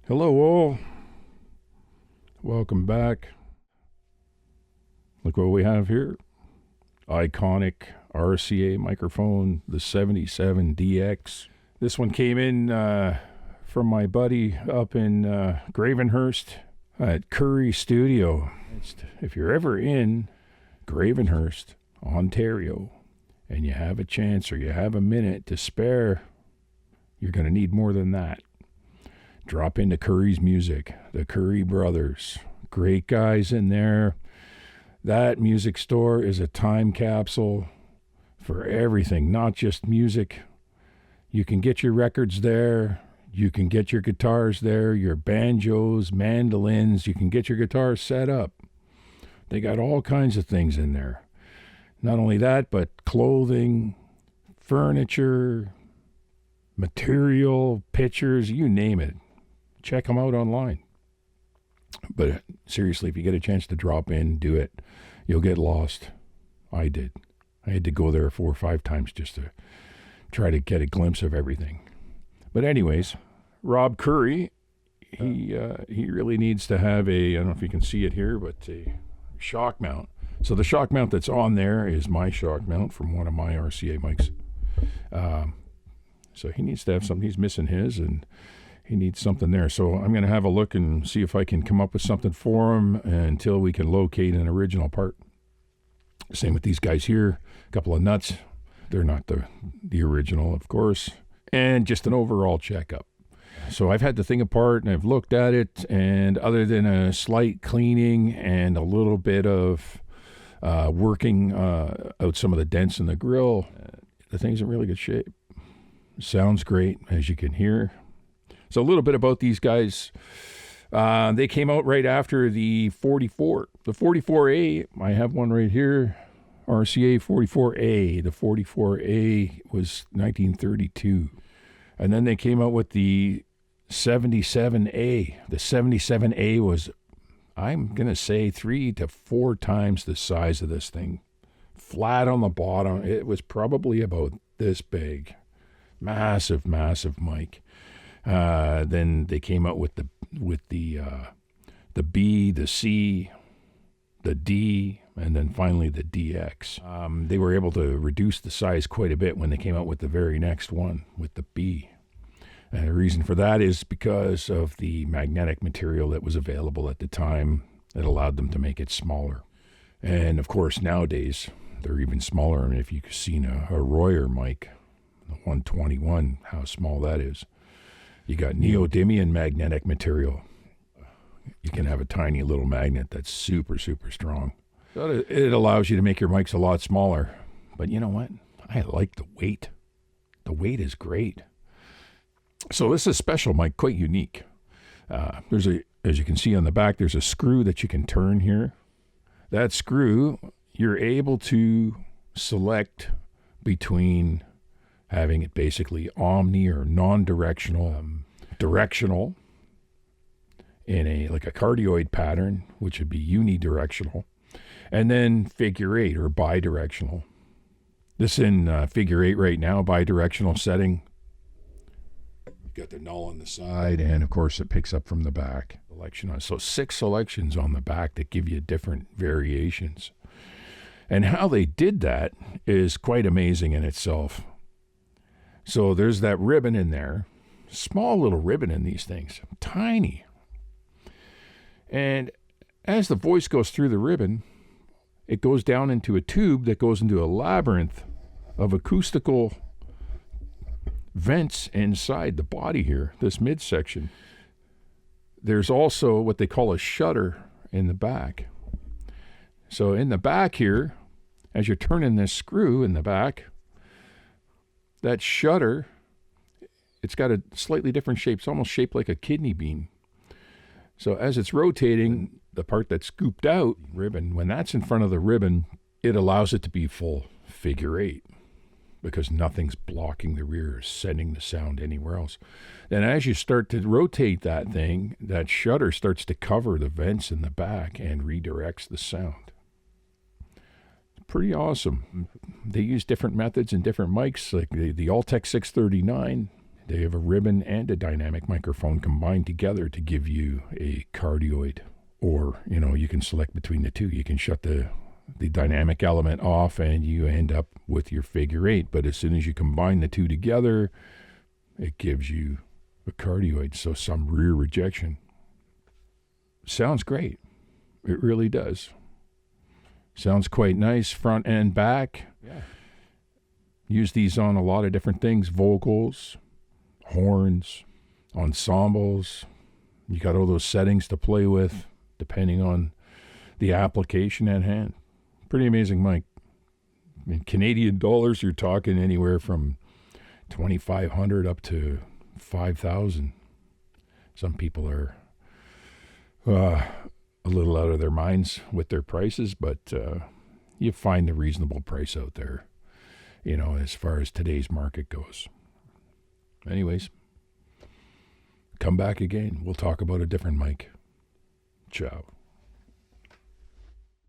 Hello all, welcome back. Look what we have here. Iconic RCA microphone, the 77DX. This one came in from my buddy up in Gravenhurst at Currie Studio. If you're ever in Gravenhurst, Ontario, and you have a chance or you have a minute to spare, you're going to need more than that. Drop into Currie's music, the Currie brothers. Great guys in there. That music store is a time capsule for everything, not just music. You can get your records there. You can get your guitars there, your banjos, mandolins. You can get your guitars set up. They got all kinds of things in there. Not only that, but clothing, furniture, material, pictures, you name it. Check them out online. But seriously, if you get a chance to drop in, do it. You'll get lost. I did. I had to go there 4 or 5 times just to try to get a glimpse of everything. But anyways, Rob Currie, he really needs to have I don't know if you can see it here, but a shock mount. So the shock mount that's on there is my shock mount from one of my RCA mics. So he needs to have something. He's missing his, and he needs something there. So I'm going to have a look and see if I can come up with something for him until we can locate an original part. Same with these guys here. A couple of nuts. They're not the original, of course. And just an overall checkup. So I've had the thing apart and I've looked at it, and other than a slight cleaning and a little bit of working out some of the dents in the grill, the thing's in really good shape. Sounds great, as you can hear. So a little bit about these guys. They came out right after the 44. The 44A, I have one right here. RCA 44A. The 44A was 1932. And then they came out with the 77A. The 77A was, I'm going to say, 3 to 4 times the size of this thing. Flat on the bottom. It was probably about this big. Massive, massive mic. Then they came out with the B, the C, the D, and then finally the DX. They were able to reduce the size quite a bit when they came out with the very next one, with the B. And the reason for that is because of the magnetic material that was available at the time that allowed them to make it smaller. And of course, nowadays, they're even smaller. And if you've seen a Royer mic, the 121, how small that is. You got neodymium magnetic material. You can have a tiny little magnet that's super, super strong. So it allows you to make your mics a lot smaller. But you know what? I like the weight. The weight is great. So this is a special mic, quite unique. As you can see on the back, there's a screw that you can turn here. That screw, you're able to select between having it basically omni or non-directional, directional in like a cardioid pattern, which would be unidirectional, and then figure 8 or bidirectional. This in figure 8 right now, bidirectional setting. You got the null on the side, and of course it picks up from the back. So 6 selections on the back that give you different variations. And how they did that is quite amazing in itself. So there's that ribbon in there, small little ribbon in these things, tiny. And as the voice goes through the ribbon, it goes down into a tube that goes into a labyrinth of acoustical vents inside the body here, this midsection. There's also what they call a shutter in the back. So in the back here, as you're turning this screw in the back, that shutter, it's got a slightly different shape. It's almost shaped like a kidney bean. So as it's rotating, the part that's scooped out, ribbon, when that's in front of the ribbon, it allows it to be full figure 8 because nothing's blocking the rear or sending the sound anywhere else. Then as you start to rotate that thing, that shutter starts to cover the vents in the back and redirects the sound. Pretty awesome. They use different methods and different mics, like the Altec 639 They have a ribbon and a dynamic microphone combined together to give you a cardioid. Or, you can select between the two. You can shut the dynamic element off and you end up with your figure 8. But as soon as you combine the two together, it gives you a cardioid, so some rear rejection. Sounds great. It really does. Sounds quite nice, front and back. Yeah. Use these on a lot of different things, vocals, horns, ensembles. You got all those settings to play with depending on the application at hand. Pretty amazing mic. In Canadian dollars, you're talking anywhere from $2,500 up to $5,000. Some people are a little out of their minds with their prices, but you find a reasonable price out there, as far as today's market goes. Anyways, come back again. We'll talk about a different mic. Ciao.